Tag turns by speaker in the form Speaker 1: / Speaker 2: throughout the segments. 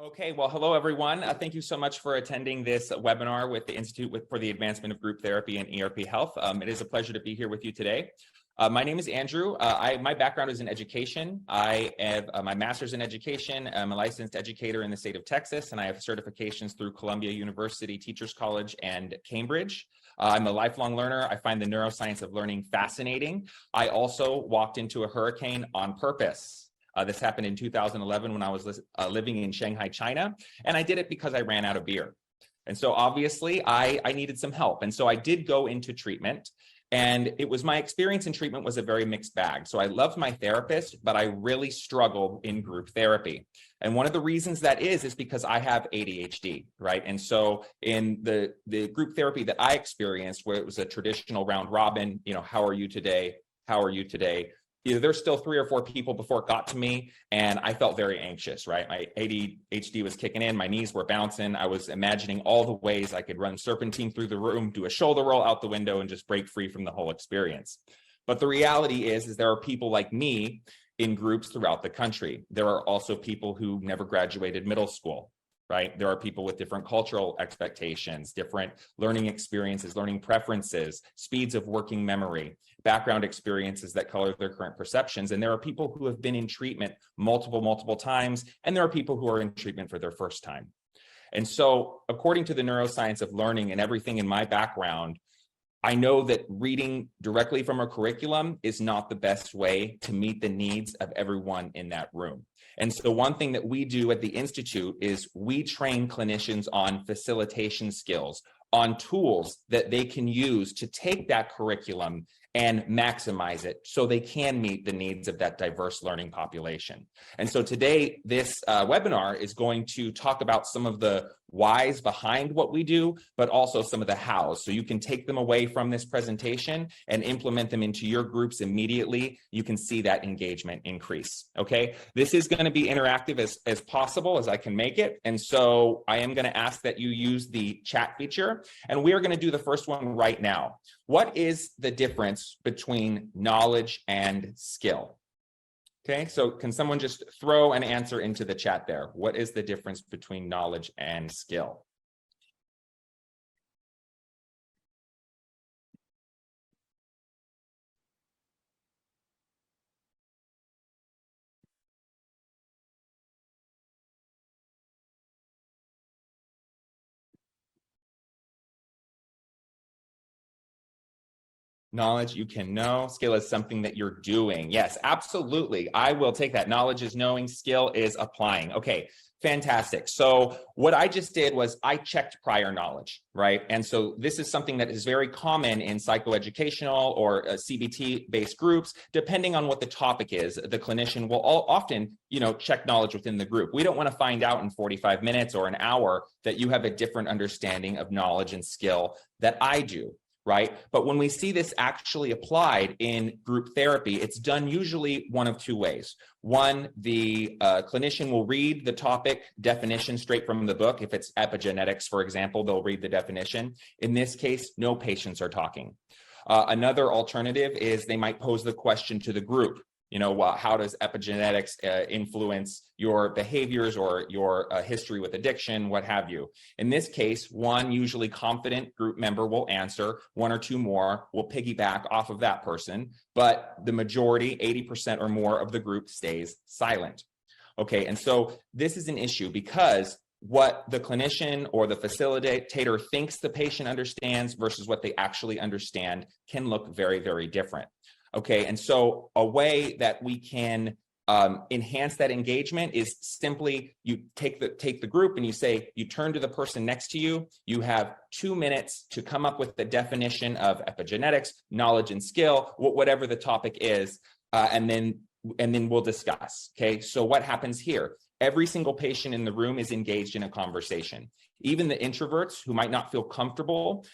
Speaker 1: Okay, well, hello, everyone. Thank you so much for attending this webinar with the Institute for the Advancement of Group Therapy and ERP Health. It is a pleasure to be here with you today. My name is Andrew. My background is in education. I have my master's in education. I'm a licensed educator in the state of Texas, and I have certifications through Columbia University Teachers College and Cambridge. I'm a lifelong learner. I find the neuroscience of learning fascinating. I also walked into a hurricane on purpose. This happened in 2011 when I was living in Shanghai, China, and I did it because I ran out of beer. And so obviously I needed some help. And so I did go into treatment, and it was my experience in treatment was a very mixed bag. So I loved my therapist, but I really struggled in group therapy. And one of the reasons that is because I have ADHD, right? And so in the group therapy that I experienced, where it was a traditional round robin, how are you today? How are you today? There's still 3 or 4 people before it got to me, and I felt very anxious, right? My ADHD was kicking in, my knees were bouncing. I was imagining all the ways I could run serpentine through the room, do a shoulder roll out the window, and just break free from the whole experience. But the reality is there are people like me in groups throughout the country. There are also people who never graduated middle school, right? There are people with different cultural expectations, different learning experiences, learning preferences, speeds of working memory, background experiences that color their current perceptions. And there are people who have been in treatment multiple times, and there are people who are in treatment for their first time. And so according to the neuroscience of learning and everything in my background, I know that reading directly from a curriculum is not the best way to meet the needs of everyone in that room. And so one thing that we do at the Institute is we train clinicians on facilitation skills, on tools that they can use to take that curriculum and maximize it so they can meet the needs of that diverse learning population. And so today, this webinar is going to talk about some of the whys behind what we do, but also some of the hows. So you can take them away from this presentation and implement them into your groups immediately. You can see that engagement increase, okay? This is gonna be interactive as possible as I can make it. And so I am gonna ask that you use the chat feature, and we are gonna do the first one right now. What is the difference between knowledge and skill? Okay, so can someone just throw an answer into the chat there? What is the difference between knowledge and skill? Knowledge you can know, skill is something that you're doing. Yes, absolutely. I will take that. Knowledge is knowing, skill is applying. Okay, fantastic. So what I just did was I checked prior knowledge, right? And so this is something that is very common in psychoeducational or CBT-based groups. Depending on what the topic is, the clinician will often, check knowledge within the group. We don't want to find out in 45 minutes or an hour that you have a different understanding of knowledge and skill that I do. Right? But when we see this actually applied in group therapy, it's done usually one of 2 ways. One, the clinician will read the topic definition straight from the book. If it's epigenetics, for example, they'll read the definition. In this case, no patients are talking. Another alternative is they might pose the question to the group. How does epigenetics influence your behaviors or your history with addiction, what have you? In this case, one usually confident group member will answer, 1 or 2 more will piggyback off of that person, but the majority, 80% or more of the group stays silent. Okay, and so this is an issue because what the clinician or the facilitator thinks the patient understands versus what they actually understand can look very, very different. Okay, and so a way that we can enhance that engagement is simply you take the group and you turn to the person next to you. You have 2 minutes to come up with the definition of epigenetics, knowledge and skill, whatever the topic is, and then we'll discuss. Okay, so what happens here? Every single patient in the room is engaged in a conversation. Even the introverts who might not feel comfortable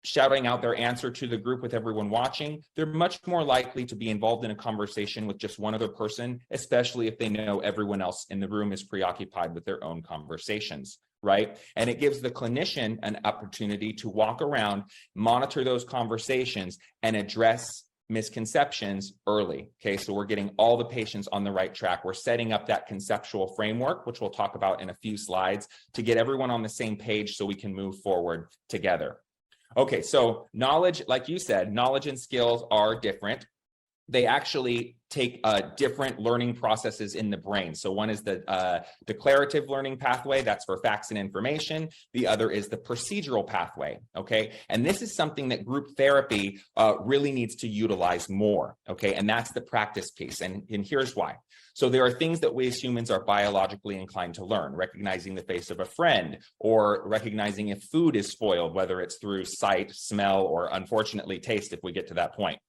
Speaker 1: shouting out their answer to the group with everyone watching, they're much more likely to be involved in a conversation with just one other person, especially if they know everyone else in the room is preoccupied with their own conversations, right? And it gives the clinician an opportunity to walk around, monitor those conversations, and address misconceptions early. Okay, so we're getting all the patients on the right track. We're setting up that conceptual framework, which we'll talk about in a few slides, to get everyone on the same page so we can move forward together. Okay, so knowledge, like you said, knowledge and skills are different. They actually take different learning processes in the brain. So one is the declarative learning pathway, that's for facts and information. The other is the procedural pathway, okay? And this is something that group therapy really needs to utilize more, okay? And that's the practice piece, and here's why. So there are things that we as humans are biologically inclined to learn, recognizing the face of a friend, or recognizing if food is spoiled, whether it's through sight, smell, or unfortunately taste if we get to that point.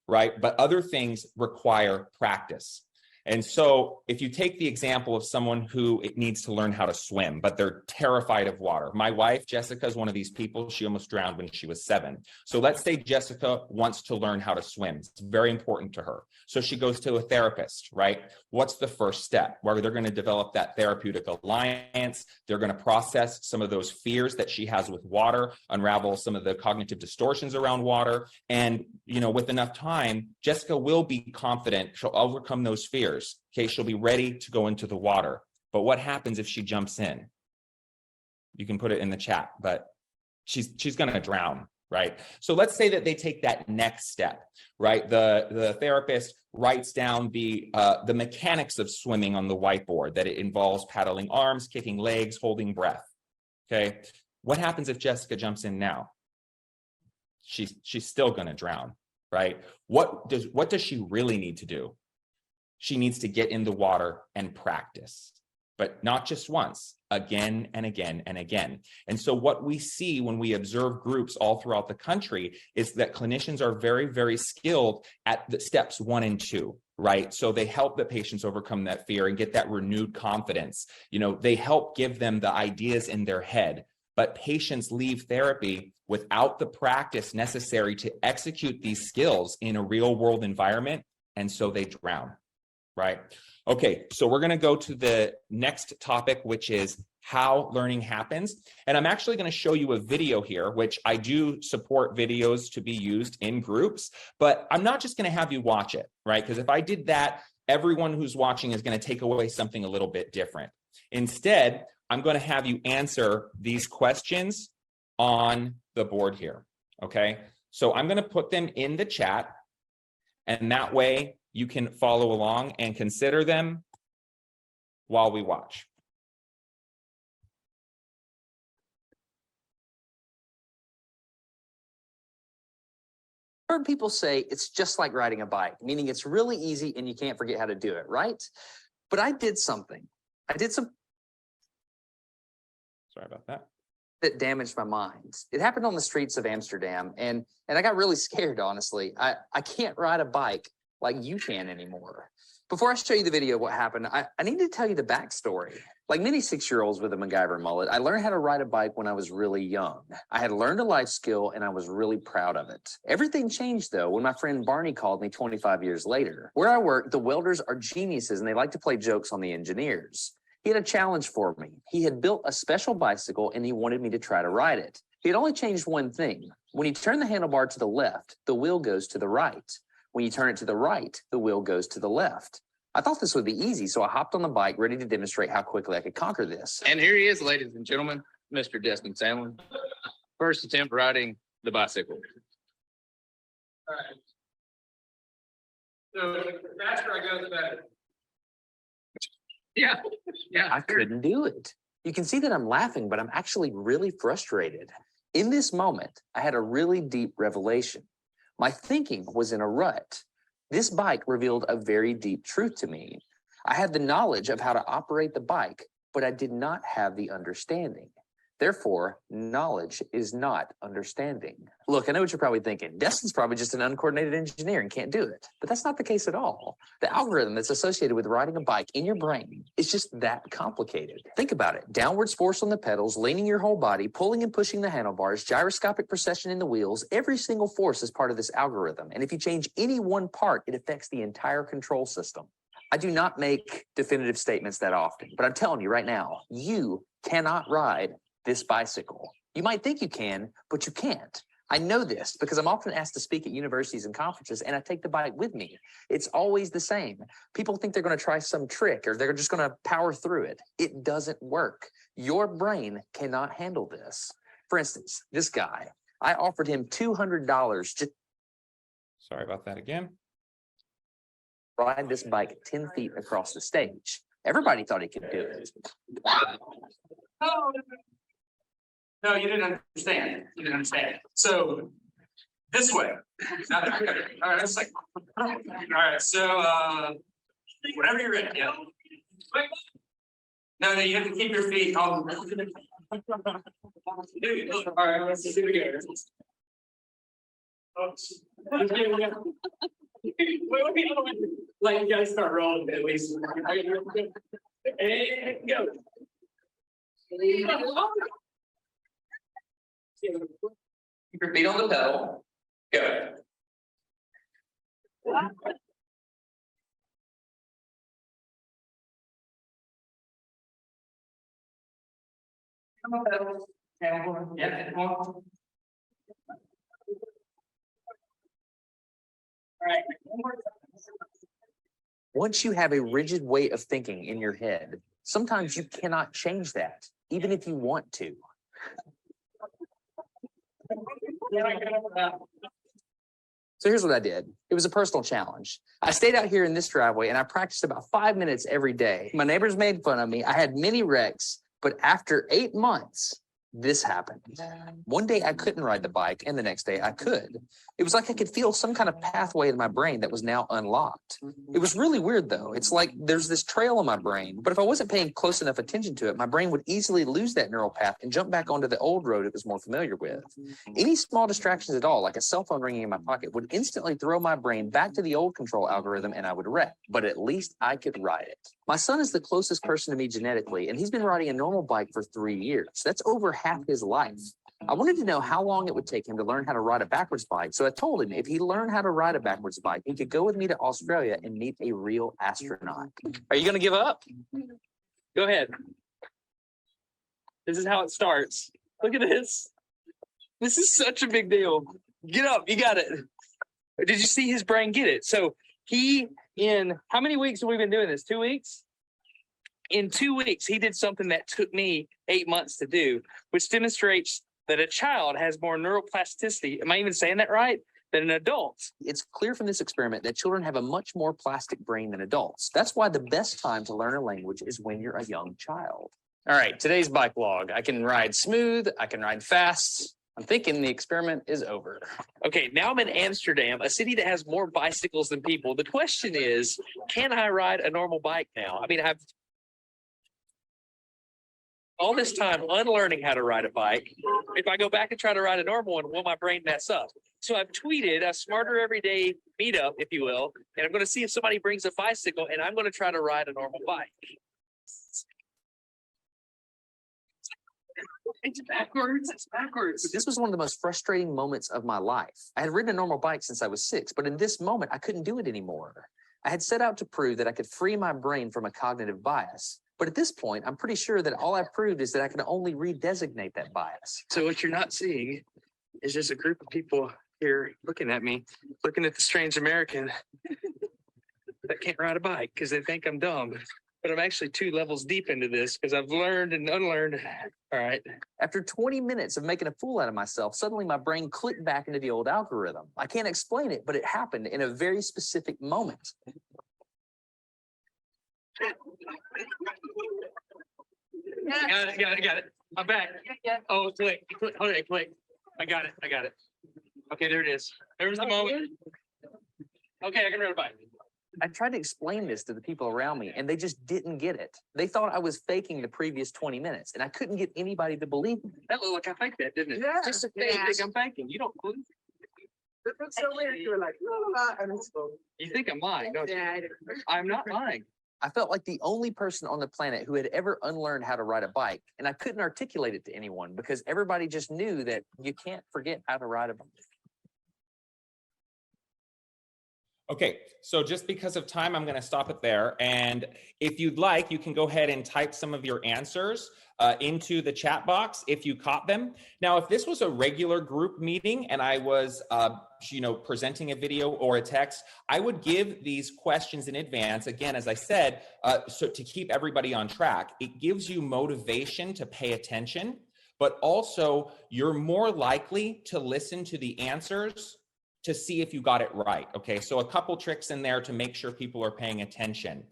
Speaker 1: Right? But other things require practice. And so if you take the example of someone who needs to learn how to swim, but they're terrified of water. My wife, Jessica, is one of these people. She almost drowned when she was 7. So let's say Jessica wants to learn how to swim. It's very important to her. So she goes to a therapist, right? What's the first step? Where they're going to develop that therapeutic alliance. They're going to process some of those fears that she has with water, unravel some of the cognitive distortions around water. And, with enough time, Jessica will be confident. She'll overcome those fears. Okay, she'll be ready to go into the water. But what happens if she jumps in? You can put it in the chat, but she's going to drown, right? So let's say that they take that next step, right? The therapist writes down the mechanics of swimming on the whiteboard, that it involves paddling arms, kicking legs, holding breath. Okay, what happens if Jessica jumps in now? She's still going to drown, right? What does she really need to do? She needs to get in the water and practice, but not just once, again and again and again. And so what we see when we observe groups all throughout the country is that clinicians are very, very skilled at the steps 1 and 2, right? So they help the patients overcome that fear and get that renewed confidence. They help give them the ideas in their head, but patients leave therapy without the practice necessary to execute these skills in a real world environment. And so they drown. Right. Okay, so we're going to go to the next topic, which is how learning happens. And I'm actually going to show you a video here, which I do support videos to be used in groups, but I'm not just going to have you watch it, right? Because if I did that, everyone who's watching is going to take away something a little bit different. Instead, I'm going to have you answer these questions on the board here. Okay, so I'm going to put them in the chat, and that way you can follow along and consider them while we watch.
Speaker 2: I've heard people say it's just like riding a bike, meaning it's really easy and you can't forget how to do it, right? But I did something.
Speaker 1: Sorry about that.
Speaker 2: That damaged my mind. It happened on the streets of Amsterdam, and I got really scared, honestly. I can't ride a bike like you can anymore. Before I show you the video of what happened, I need to tell you the backstory. Like many 6-year-olds with a MacGyver mullet, I learned how to ride a bike when I was really young. I had learned a life skill and I was really proud of it. Everything changed though when my friend Barney called me 25 years later. Where I work, the welders are geniuses and they like to play jokes on the engineers. He had a challenge for me. He had built a special bicycle and he wanted me to try to ride it. He had only changed one thing. When you turn the handlebar to the left, the wheel goes to the right. When you turn it to the right, the wheel goes to the left. I thought this would be easy, so I hopped on the bike ready to demonstrate how quickly I could conquer this.
Speaker 3: And here he is, ladies and gentlemen, Mr. Destin Sandlin. First attempt riding the bicycle.
Speaker 4: All right. So the faster I go, the better.
Speaker 3: Yeah.
Speaker 2: I couldn't do it. You can see that I'm laughing, but I'm actually really frustrated. In this moment, I had a really deep revelation. My thinking was in a rut. This bike revealed a very deep truth to me. I had the knowledge of how to operate the bike, but I did not have the understanding. Therefore, knowledge is not understanding. Look, I know what you're probably thinking. Destin's probably just an uncoordinated engineer and can't do it. But that's not the case at all. The algorithm that's associated with riding a bike in your brain is just that complicated. Think about it. Downwards force on the pedals, leaning your whole body, pulling and pushing the handlebars, gyroscopic precession in the wheels. Every single force is part of this algorithm. And if you change any one part, it affects the entire control system. I do not make definitive statements that often, but I'm telling you right now, you cannot ride this bicycle. You might think you can, but you can't. I know this because I'm often asked to speak at universities and conferences, and I take the bike with me. It's always the same. People think they're going to try some trick or they're just going to power through it. It doesn't work. Your brain cannot handle this. For instance, this guy, I offered him $200 to
Speaker 1: Sorry about that again.
Speaker 2: ride this bike 10 feet across the stage. Everybody thought he could do it.
Speaker 4: No, you didn't understand. You didn't understand. So this way. All right, let's like, all right, so whenever you're ready, yeah. No, you have to keep your feet on. All right, let's do it again. Wait, like you guys start rolling at least. And go.
Speaker 2: Keep your feet on the pedal.
Speaker 4: Go. Yeah. All right.
Speaker 2: Once you have a rigid way of thinking in your head, sometimes you cannot change that, even if you want to. So here's what I did. It was a personal challenge. I stayed out here in this driveway and I practiced about 5 minutes every day. My neighbors made fun of me. I had many wrecks, but after 8 months, this happened. One day I couldn't ride the bike and the next day I could. It was like I could feel some kind of pathway in my brain that was now unlocked. It was really weird though. It's like there's this trail in my brain, but if I wasn't paying close enough attention to it, my brain would easily lose that neural path and jump back onto the old road it was more familiar with. Any small distractions at all, like a cell phone ringing in my pocket, would instantly throw my brain back to the old control algorithm and I would wreck, but at least I could ride it. My son is the closest person to me genetically, and he's been riding a normal bike for 3 years. That's over half his life. I wanted to know how long it would take him to learn how to ride a backwards bike. So I told him if he learned how to ride a backwards bike, he could go with me to Australia and meet a real astronaut.
Speaker 5: Are you going to give up? Go ahead. This is how it starts. Look at this. This is such a big deal. Get up. You got it. Did you see his brain get it? So in how many weeks have we been doing this? 2 weeks? In 2 weeks, he did something that took me 8 months to do, which demonstrates that a child has more neuroplasticity. Am I even saying that right? Than an adult.
Speaker 2: It's clear from this experiment that children have a much more plastic brain than adults. That's why the best time to learn a language is when you're a young child. All right, today's bike log. I can ride smooth. I can ride fast. I'm thinking the experiment is over.
Speaker 5: Okay, now I'm in Amsterdam, a city that has more bicycles than people. The question is, can I ride a normal bike now? I mean, I've all this time unlearning how to ride a bike. If I go back and try to ride a normal one, will my brain mess up? So I've tweeted a Smarter Everyday meetup, if you will, and I'm going to see if somebody brings a bicycle, and I'm going to try to ride a normal bike.
Speaker 4: It's backwards. It's backwards.
Speaker 2: This was one of the most frustrating moments of my life. I had ridden a normal bike since I was 6, but in this moment, I couldn't do it anymore. I had set out to prove that I could free my brain from a cognitive bias. But at this point, I'm pretty sure that all I've proved is that I can only redesignate that bias.
Speaker 5: So what you're not seeing is just a group of people here looking at me, looking at the strange American that can't ride a bike because they think I'm dumb. But I'm actually 2 levels deep into this because I've learned and unlearned. All right.
Speaker 2: After 20 minutes of making a fool out of myself, suddenly my brain clicked back into the old algorithm. I can't explain it, but it happened in a very specific moment.
Speaker 5: Got it. I'm back. Oh, click. Okay, click. I got it. Okay, there it is. There's the moment. Okay, I can ride a bike.
Speaker 2: I tried to explain this to the people around me, and they just didn't get it. They thought I was faking the previous 20 minutes, and I couldn't get anybody to believe me.
Speaker 5: That looked like I faked that, didn't it?
Speaker 4: Yeah.
Speaker 5: Just a fake. You think I'm faking. You don't believe it.
Speaker 4: It looks so weird. You were like, and it's
Speaker 5: You think I'm lying, don't you? I'm not lying.
Speaker 2: I felt like the only person on the planet who had ever unlearned how to ride a bike, and I couldn't articulate it to anyone because everybody just knew that you can't forget how to ride a bike.
Speaker 1: Okay, so just because of time, I'm going to stop it there. And if you'd like, you can go ahead and type some of your answers into the chat box if you caught them. Now, if this was a regular group meeting and I was, presenting a video or a text, I would give these questions in advance. Again, as I said, so to keep everybody on track, it gives you motivation to pay attention, but also you're more likely to listen to the answers to see if you got it right. Okay, so a couple tricks in there to make sure people are paying attention.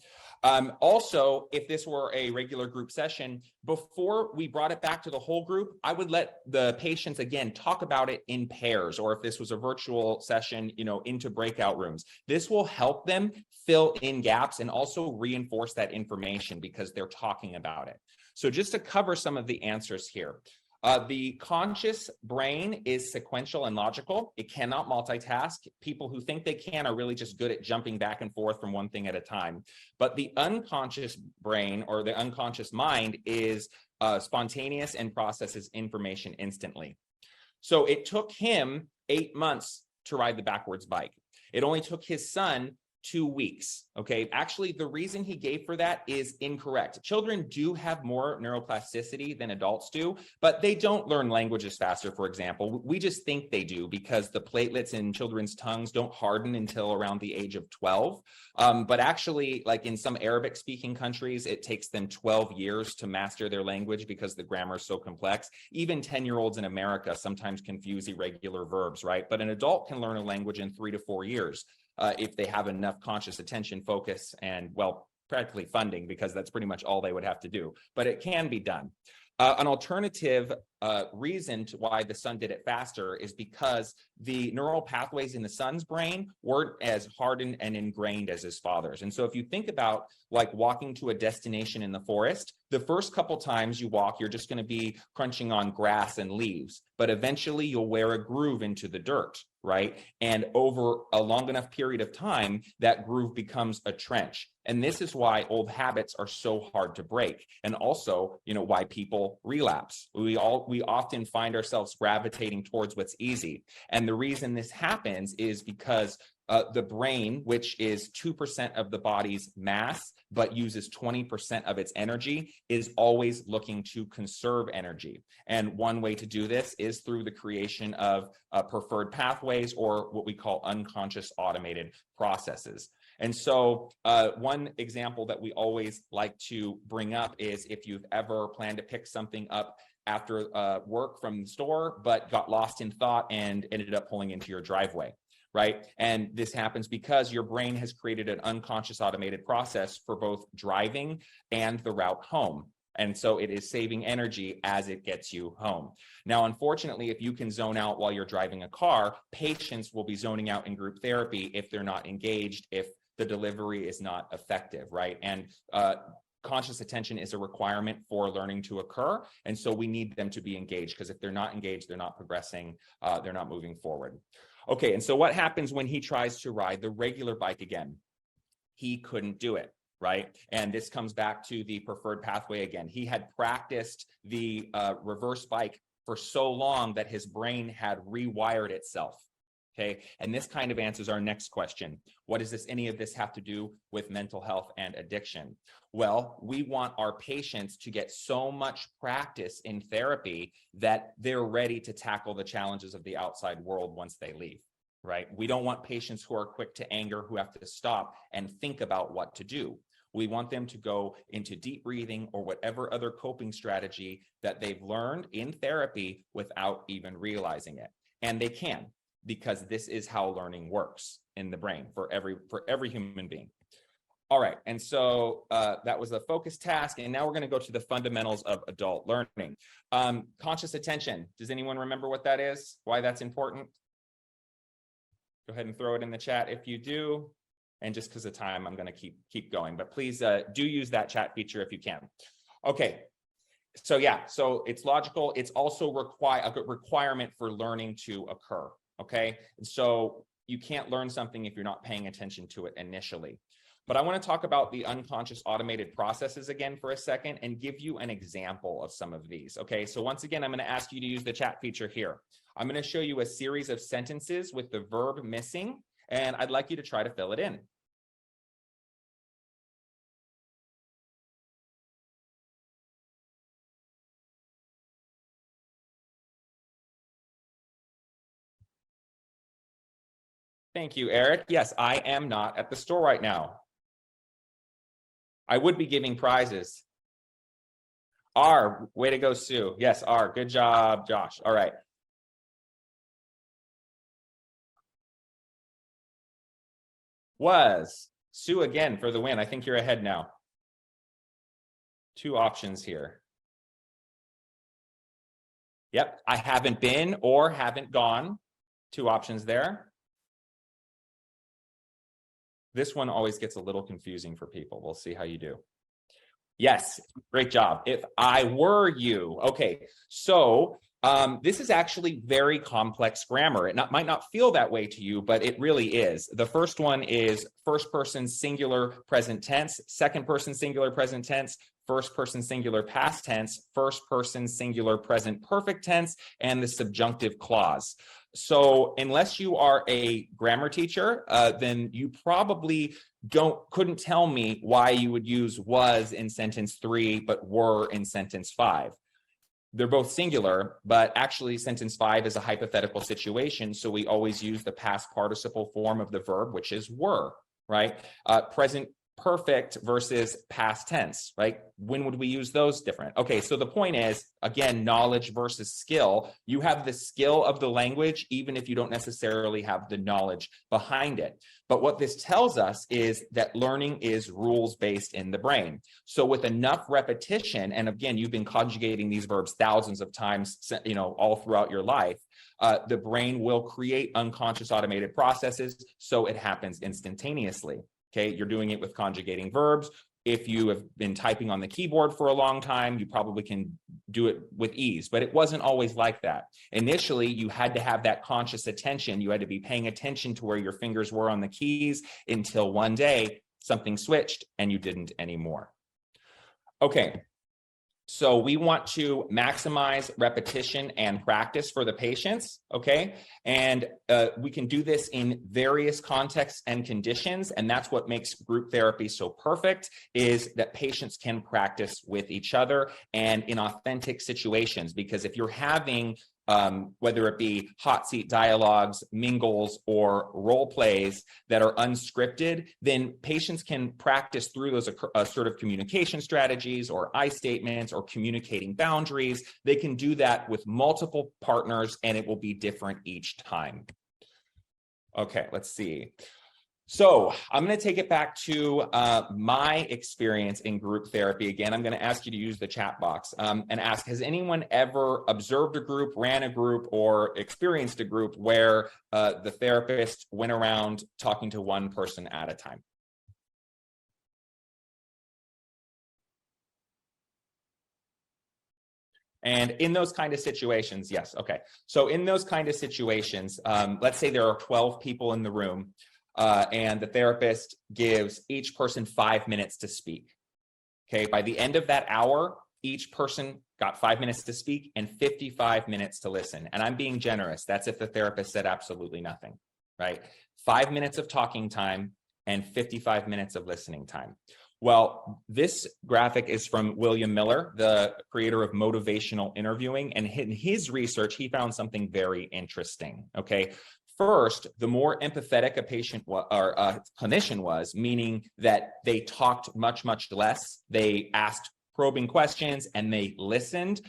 Speaker 1: Also, if this were a regular group session, before we brought it back to the whole group, I would let the patients, again, talk about it in pairs, or if this was a virtual session, into breakout rooms. This will help them fill in gaps and also reinforce that information because they're talking about it. So just to cover some of the answers here. The conscious brain is sequential and logical. It cannot multitask. People who think they can are really just good at jumping back and forth from one thing at a time. But the unconscious brain, or the unconscious mind, is spontaneous and processes information instantly. So it took him 8 months to ride the backwards bike. It only took his son 2 weeks. Okay. Actually, the reason he gave for that is incorrect. Children do have more neuroplasticity than adults do, but they don't learn languages faster, for example. We just think they do because the platelets in children's tongues don't harden until around the age of 12. But actually, like in some Arabic speaking countries, it takes them 12 years to master their language because the grammar is so complex. Even 10-year-olds in America sometimes confuse irregular verbs, right? But an adult can learn a language in 3 to 4 years. If they have enough conscious attention, focus, and, well, practically funding, because that's pretty much all they would have to do. But it can be done. An alternative reason to why the son did it faster is because the neural pathways in the son's brain weren't as hardened and ingrained as his father's. And so if you think about like walking to a destination in the forest, the first couple times you walk, you're just going to be crunching on grass and leaves, but eventually you'll wear a groove into the dirt, right? And over a long enough period of time, that groove becomes a trench. And this is why old habits are so hard to break. And also, why people relapse. We often find ourselves gravitating towards what's easy. And the reason this happens is because the brain, which is 2% of the body's mass, but uses 20% of its energy, is always looking to conserve energy. And one way to do this is through the creation of preferred pathways, or what we call unconscious automated processes. And so one example that we always like to bring up is if you've ever planned to pick something up after work from the store, but got lost in thought and ended up pulling into your driveway. Right. And this happens because your brain has created an unconscious automated process for both driving and the route home. And so it is saving energy as it gets you home. Now, unfortunately, if you can zone out while you're driving a car, patients will be zoning out in group therapy if they're not engaged, if the delivery is not effective. Right. And conscious attention is a requirement for learning to occur. And so we need them to be engaged, because if they're not engaged, they're not progressing, they're not moving forward. Okay, and so what happens when he tries to ride the regular bike again? He couldn't do it, right? And this comes back to the preferred pathway again. He had practiced the reverse bike for so long that his brain had rewired itself. Okay, and this kind of answers our next question. What does any of this have to do with mental health and addiction? Well, we want our patients to get so much practice in therapy that they're ready to tackle the challenges of the outside world once they leave, right? We don't want patients who are quick to anger, who have to stop and think about what to do. We want them to go into deep breathing or whatever other coping strategy that they've learned in therapy without even realizing it. And they can, because this is how learning works in the brain for every human being. All right, and so that was the focus task, and now we're going to go to the fundamentals of adult learning. Conscious attention. Does anyone remember what that is? Why that's important? Go ahead and throw it in the chat if you do. And just because of time, I'm going to keep going, but please do use that chat feature if you can. Okay. So yeah, so it's logical. It's also a requirement for learning to occur. Okay, and so you can't learn something if you're not paying attention to it initially. But I want to talk about the unconscious automated processes again for a second and give you an example of some of these. Okay, so once again, I'm going to ask you to use the chat feature here. I'm going to show you a series of sentences with the verb missing, and I'd like you to try to fill it in. Thank you, Eric. Yes, I am not at the store right now. I would be giving prizes. R, way to go, Sue. Yes, R, good job, Josh. All right. Was, Sue again for the win. I think you're ahead now. 2 options here. Yep, I haven't been or haven't gone. 2 options there. This one always gets a little confusing for people. We'll see how you do. Yes, great job. If I were you. Okay, so this is actually very complex grammar. It might not feel that way to you, but it really is. The first one is first person singular present tense, second person singular present tense, first person singular past tense, first person singular present perfect tense, and the subjunctive clause. So unless you are a grammar teacher, then you probably couldn't tell me why you would use was in sentence 3, but were in sentence 5. They're both singular, but actually sentence 5 is a hypothetical situation. So we always use the past participle form of the verb, which is were, right? Present perfect versus past tense, right? When would we use those different? Okay, so the point is, again, knowledge versus skill. You have the skill of the language, even if you don't necessarily have the knowledge behind it. But what this tells us is that learning is rules-based in the brain. So with enough repetition, and again, you've been conjugating these verbs thousands of times, all throughout your life, the brain will create unconscious automated processes, so it happens instantaneously. Okay, you're doing it with conjugating verbs. If you have been typing on the keyboard for a long time, you probably can do it with ease, but it wasn't always like that. Initially, you had to have that conscious attention. You had to be paying attention to where your fingers were on the keys until one day something switched and you didn't anymore. Okay. So we want to maximize repetition and practice for the patients, okay? And we can do this in various contexts and conditions, and that's what makes group therapy so perfect, is that patients can practice with each other and in authentic situations. Because if you're having whether it be hot seat dialogues, mingles, or role plays that are unscripted, then patients can practice through those sort of communication strategies or I statements or communicating boundaries. They can do that with multiple partners and it will be different each time. Okay, let's see. So I'm going to take it back to my experience in group therapy. Again, I'm going to ask you to use the chat box and ask, has anyone ever observed a group, ran a group, or experienced a group where the therapist went around talking to one person at a time? And in those kind of situations, yes, okay. So in those kind of situations, let's say there are 12 people in the room. And the therapist gives each person 5 minutes to speak. Okay, by the end of that hour, each person got 5 minutes to speak and 55 minutes to listen. And I'm being generous. That's if the therapist said absolutely nothing, right? 5 minutes of talking time and 55 minutes of listening time. Well, this graphic is from William Miller, the creator of motivational interviewing. And in his research, he found something very interesting, okay? First, the more empathetic a patient or a clinician was, meaning that they talked much, much less, they asked probing questions, and they listened,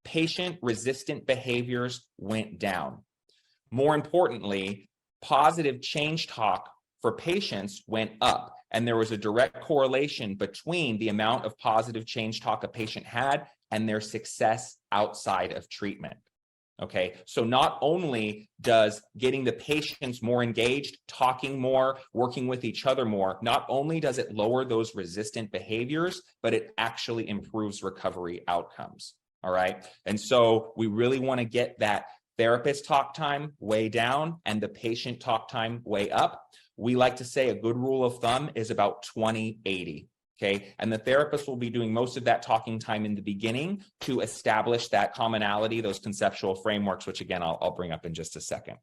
Speaker 1: patient-resistant behaviors went down. More importantly, positive change talk for patients went up, and there was a direct correlation between the amount of positive change talk a patient had and their success outside of treatment. Okay, so not only does getting the patients more engaged, talking more, working with each other more, not only does it lower those resistant behaviors, but it actually improves recovery outcomes. All right, and so we really want to get that therapist talk time way down and the patient talk time way up. We like to say a good rule of thumb is about 20-80. Okay, and the therapist will be doing most of that talking time in the beginning to establish that commonality, those conceptual frameworks, which again, I'll bring up in just a second.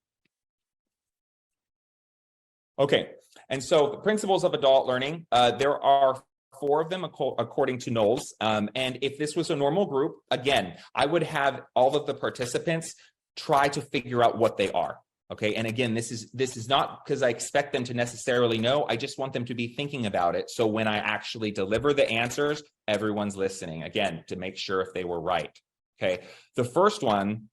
Speaker 1: Okay, and so the principles of adult learning, there are 4 of them according to Knowles. And if this was a normal group, again, I would have all of the participants try to figure out what they are. Okay, and again, this is not because I expect them to necessarily know. I just want them to be thinking about it. So when I actually deliver the answers, everyone's listening, again, to make sure if they were right. Okay, the first one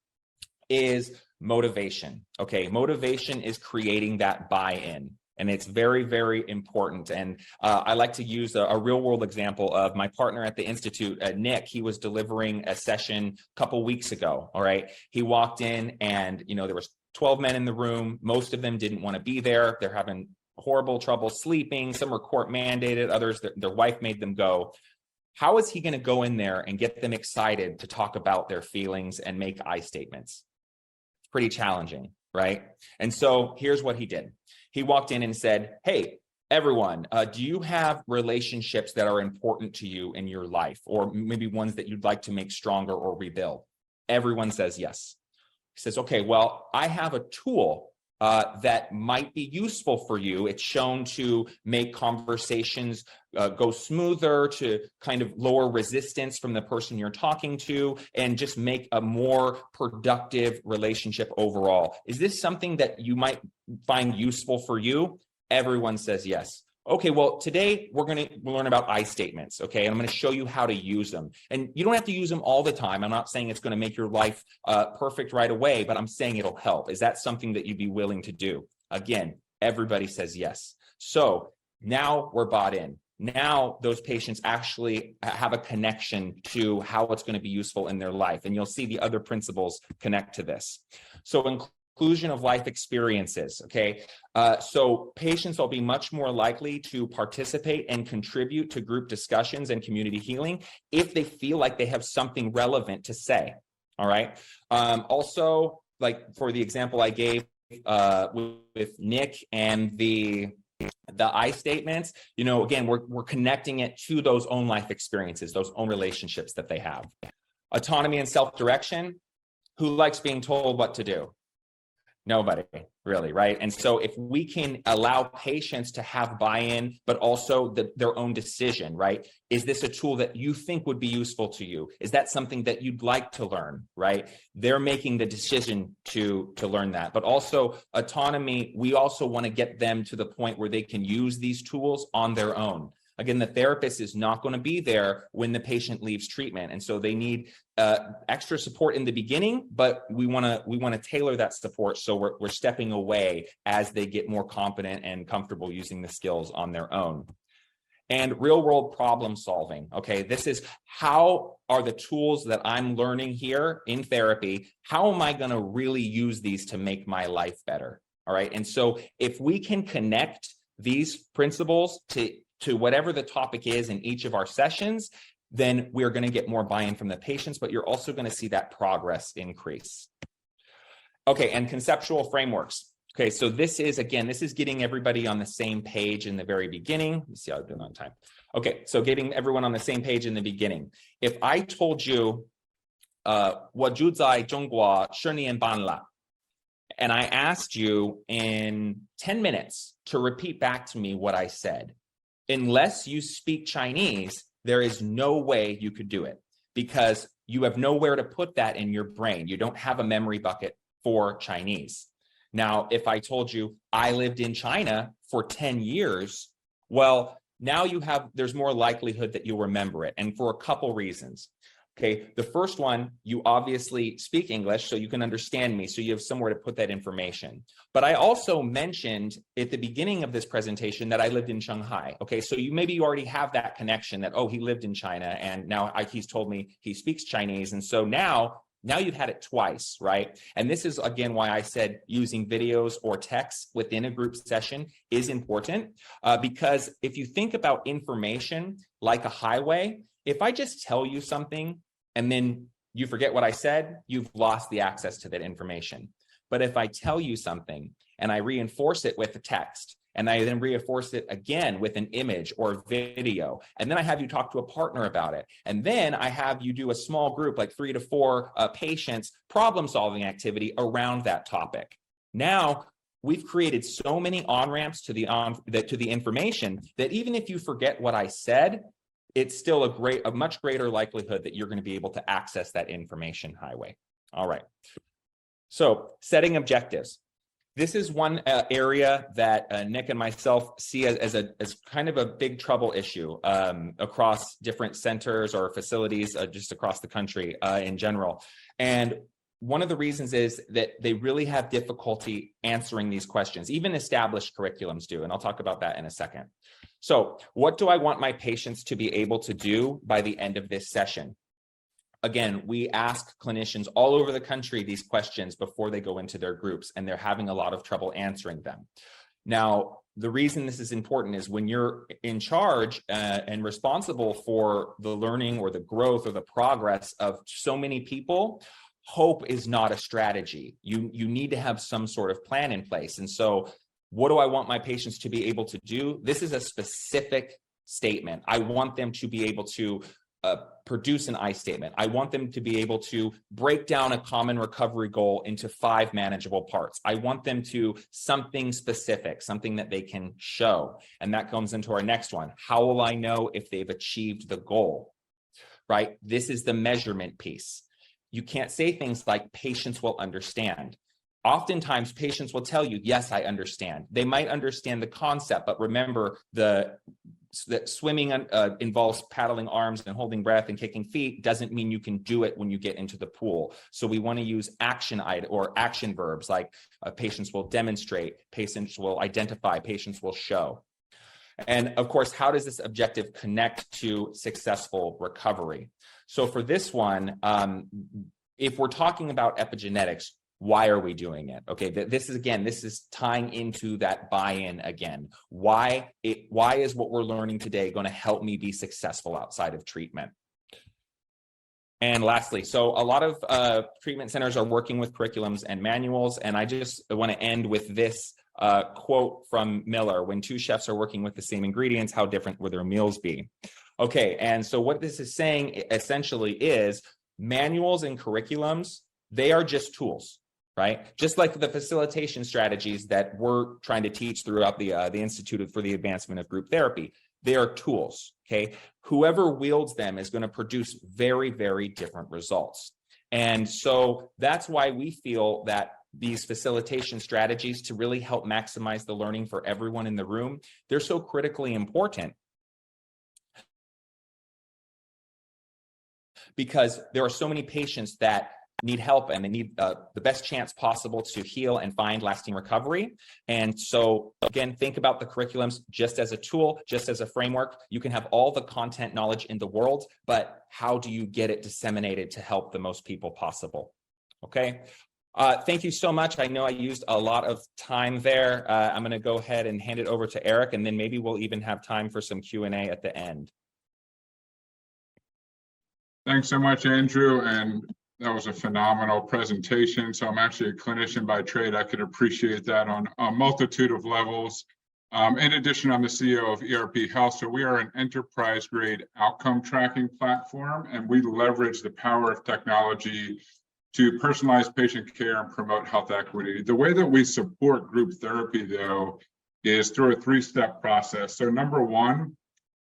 Speaker 1: is motivation. Okay, motivation is creating that buy-in. And it's very, very important. And I like to use a real world example of my partner at the Institute, Nick. He was delivering a session a couple weeks ago. All right. He walked in and, there was 12 men in the room. Most of them didn't want to be there. They're having horrible trouble sleeping. Some were court mandated. Others, their wife made them go. How is he going to go in there and get them excited to talk about their feelings and make I statements? It's pretty challenging, right? And so here's what he did. He walked in and said, hey, everyone, do you have relationships that are important to you in your life, or maybe ones that you'd like to make stronger or rebuild? Everyone says yes. He says, okay, well, I have a tool that might be useful for you. It's shown to make conversations go smoother, to kind of lower resistance from the person you're talking to, and just make a more productive relationship overall. Is this something that you might find useful for you? Everyone says yes. Okay, well, today we're going to learn about I statements, okay? And I'm going to show you how to use them. And you don't have to use them all the time. I'm not saying it's going to make your life perfect right away, but I'm saying it'll help. Is that something that you'd be willing to do? Again, everybody says yes. So now we're bought in. Now those patients actually have a connection to how it's going to be useful in their life. And you'll see the other principles connect to this. So inclusion of life experiences, okay? So patients will be much more likely to participate and contribute to group discussions and community healing if they feel like they have something relevant to say, all right? Also, like for the example I gave with Nick and the I statements, again, we're connecting it to those own life experiences, those own relationships that they have. Autonomy and self-direction, who likes being told what to do? Nobody, really, right? And so if we can allow patients to have buy-in, but also their own decision, right? Is this a tool that you think would be useful to you? Is that something that you'd like to learn, right? They're making the decision to learn that. But also autonomy, we also want to get them to the point where they can use these tools on their own. Again, the therapist is not going to be there when the patient leaves treatment. And so they need extra support in the beginning, but we want to tailor that support so we're stepping away as they get more competent and comfortable using the skills on their own. And real world problem solving. Okay, this is how are the tools that I'm learning here in therapy, how am I going to really use these to make my life better? All right. And so if we can connect these principles to whatever the topic is in each of our sessions, then we're going to get more buy-in from the patients, but you're also going to see that progress increase. Okay, and conceptual frameworks. Okay, so this is getting everybody on the same page in the very beginning. Let me see how I'm doing on time. Okay, so getting everyone on the same page in the beginning. If I told you, 我住在中国10年半了, and I asked you in 10 minutes to repeat back to me what I said, unless you speak Chinese, there is no way you could do it because you have nowhere to put that in your brain. You don't have a memory bucket for Chinese. Now, if I told you I lived in China for 10 years, well, now there's more likelihood that you'll remember it. And for a couple reasons. Okay, the first one, you obviously speak English, so you can understand me, so you have somewhere to put that information. But I also mentioned at the beginning of this presentation that I lived in Shanghai. Okay, so you already have that connection that, oh, he lived in China, and now he's told me he speaks Chinese. And so now you've had it twice, right? And this is, again, why I said using videos or text within a group session is important, because if you think about information like a highway, if I just tell you something and then you forget what I said, you've lost the access to that information. But if I tell you something and I reinforce it with a text, and I then reinforce it again with an image or video, and then I have you talk to a partner about it, and then I have you do a small group, like 3 to 4 patients, problem-solving activity around that topic. Now, we've created so many on-ramps to the information that even if you forget what I said, it's still a much greater likelihood that you're going to be able to access that information highway. All right. So setting objectives. This is one area that Nick and myself see as kind of a big trouble issue across different centers or facilities just across the country in general. And one of the reasons is that they really have difficulty answering these questions. Even established curriculums do, and I'll talk about that in a second. So what do I want my patients to be able to do by the end of this session? Again, we ask clinicians all over the country these questions before they go into their groups, and they're having a lot of trouble answering them. Now, the reason this is important is when you're in charge and responsible for the learning or the growth or the progress of so many people, hope is not a strategy. You need to have some sort of plan in place. And so what do I want my patients to be able to do? This is a specific statement. I want them to be able to produce an I statement. I want them to be able to break down a common recovery goal into 5 manageable parts. I want them to something specific, something that they can show. And that comes into our next one. How will I know if they've achieved the goal? Right? This is the measurement piece. You can't say things like patients will understand. Oftentimes, patients will tell you, yes, I understand. They might understand the concept, but remember that swimming involves paddling arms and holding breath and kicking feet doesn't mean you can do it when you get into the pool. So we want to use action verbs like patients will demonstrate, patients will identify, patients will show. And of course, how does this objective connect to successful recovery? So for this one, if we're talking about epigenetics, why are we doing it? Okay, this is tying into that buy-in again. Why is what we're learning today going to help me be successful outside of treatment? And lastly, so a lot of treatment centers are working with curriculums and manuals, and I just want to end with this quote from Miller: when 2 chefs are working with the same ingredients, how different will their meals be? Okay, and so what this is saying essentially is manuals and curriculums, they are just tools. Right? Just like the facilitation strategies that we're trying to teach throughout the Institute for the Advancement of Group Therapy, they are tools, okay? Whoever wields them is going to produce very, very different results. And so that's why we feel that these facilitation strategies to really help maximize the learning for everyone in the room, they're so critically important. Because there are so many patients that need help and they need the best chance possible to heal and find lasting recovery. And so again, think about the curriculums just as a tool, just as a framework. You can have all the content knowledge in the world, but how do you get it disseminated to help the most people possible? Okay. Thank you so much. I know I used a lot of time there. I'm going to go ahead and hand it over to Eric, and then maybe we'll even have time for some Q&A at the end.
Speaker 6: Thanks so much, Andrew. And that was a phenomenal presentation. So I'm actually a clinician by trade. I could appreciate that on a multitude of levels. In addition, I'm the CEO of ERP Health. So we are an enterprise-grade outcome tracking platform, and we leverage the power of technology to personalize patient care and promote health equity. The way that we support group therapy, though, is through a 3-step process. So number 1,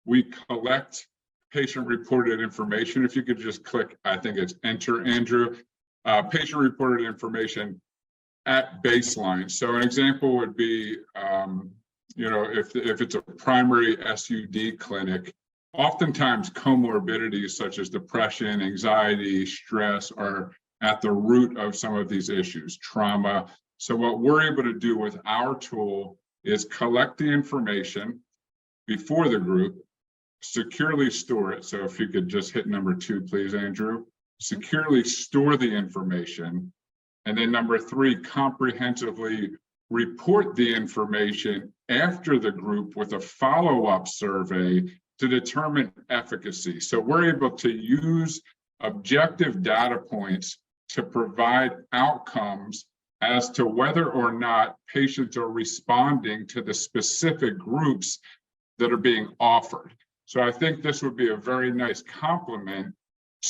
Speaker 6: we collect patient-reported information. If you could just click, I think it's enter, Andrew. Patient-reported information at baseline. So an example would be, if it's a primary SUD clinic, oftentimes comorbidities such as depression, anxiety, stress are at the root of some of these issues, trauma. So what we're able to do with our tool is collect the information before the group, securely store it. So if you could just hit number 2, please, Andrew. Securely store the information. And then number 3, comprehensively report the information after the group with a follow-up survey to determine efficacy. So we're able to use objective data points to provide outcomes as to whether or not patients are responding to the specific groups that are being offered. So I think this would be a very nice complement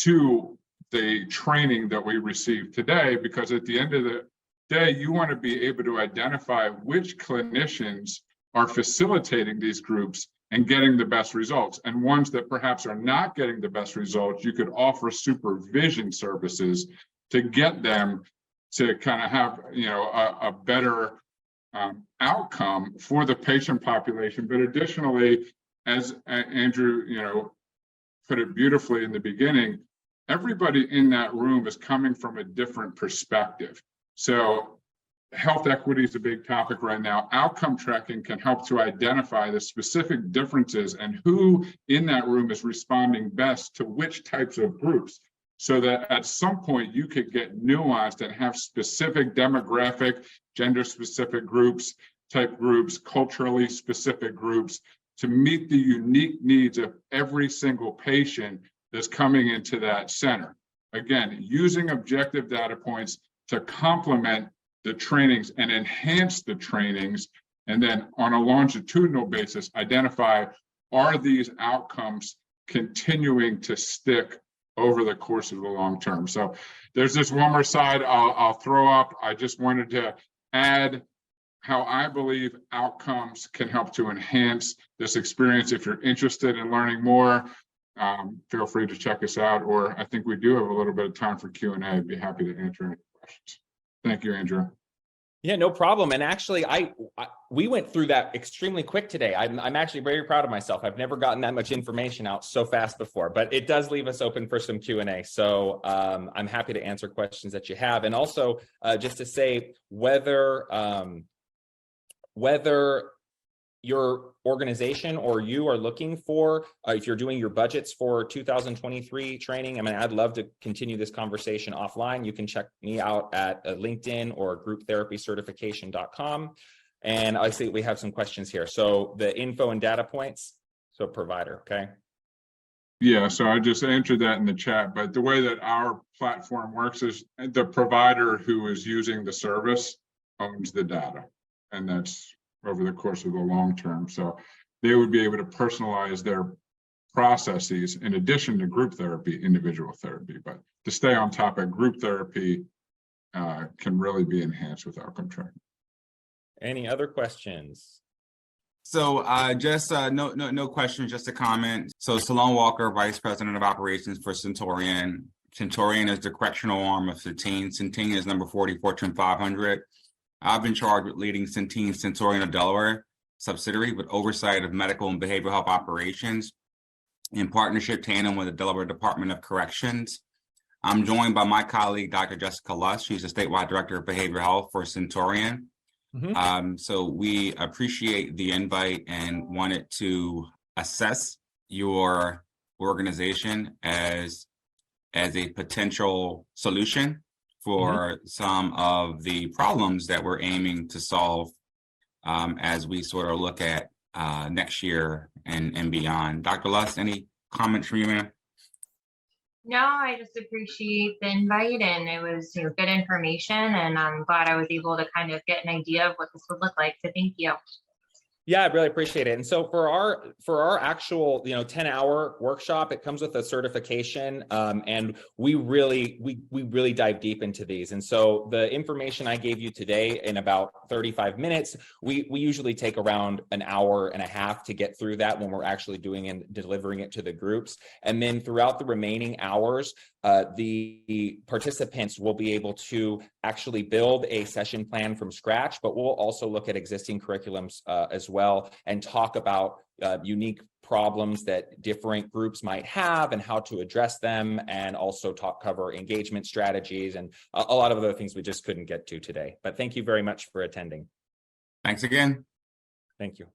Speaker 6: to the training that we received today, because at the end of the day, you want to be able to identify which clinicians are facilitating these groups and getting the best results. And ones that perhaps are not getting the best results, you could offer supervision services to get them to kind of have, a better outcome for the patient population. But additionally, as Andrew, put it beautifully in the beginning, everybody in that room is coming from a different perspective. So health equity is a big topic right now. Outcome tracking can help to identify the specific differences and who in that room is responding best to which types of groups, so that at some point you could get nuanced and have specific demographic, gender specific groups, type groups, culturally specific groups to meet the unique needs of every single patient that's coming into that center. Again, using objective data points to complement the trainings and enhance the trainings, and then on a longitudinal basis, identify, are these outcomes continuing to stick over the course of the long term? So there's this one more side I'll throw up. I just wanted to add how I believe outcomes can help to enhance this experience. If you're interested in learning more, feel free to check us out, or I think we do have a little bit of time for Q&A. I'd be happy to answer any questions. Thank you, Andrew.
Speaker 1: Yeah, no problem. And actually, we went through that extremely quick today. I'm actually very proud of myself. I've never gotten that much information out so fast before, but it does leave us open for some Q&A. So I'm happy to answer questions that you have. And also just to say whether your organization or you are looking for, if you're doing your budgets for 2023 training, I mean, I'd love to continue this conversation offline. You can check me out at LinkedIn or grouptherapycertification.com. And I see we have some questions here. So the info and data points, so provider, okay?
Speaker 6: Yeah, so I just answered that in the chat, but the way that our platform works is the provider who is using the service owns the data, and that's over the course of the long term. So they would be able to personalize their processes in addition to group therapy, individual therapy. But to stay on topic, group therapy can really be enhanced with outcome tracking.
Speaker 1: Any other questions?
Speaker 7: So just no questions, just a comment. So Salone Walker, Vice President of Operations for Centurion. Centurion is the correctional arm of Centene. Centene is number 40, Fortune 500. I've been charged with leading Centene Centurion of Delaware subsidiary with oversight of medical and behavioral health operations in partnership tandem with the Delaware Department of Corrections. I'm joined by my colleague, Dr. Jessica Luss. She's the statewide director of behavioral health for Centurion. So we appreciate the invite and wanted to assess your organization as a potential solution for some of the problems that we're aiming to solve as we sort of look at next year and beyond. Dr. Luss, any comments from you, ma'am?
Speaker 8: No, I just appreciate the invite, and it was good information, and I'm glad I was able to kind of get an idea of what this would look like. So thank you.
Speaker 1: Yeah, I really appreciate it. And so for our actual 10-hour workshop, it comes with a certification, and we really dive deep into these. And so the information I gave you today in about 35 minutes, we usually take around an hour and a half to get through that when we're actually doing and delivering it to the groups. And then throughout the remaining hours, the participants will be able to actually build a session plan from scratch, but we'll also look at existing curriculums as well and talk about unique problems that different groups might have and how to address them, and also cover engagement strategies and a lot of other things we just couldn't get to today. But thank you very much for attending.
Speaker 7: Thanks again.
Speaker 1: Thank you.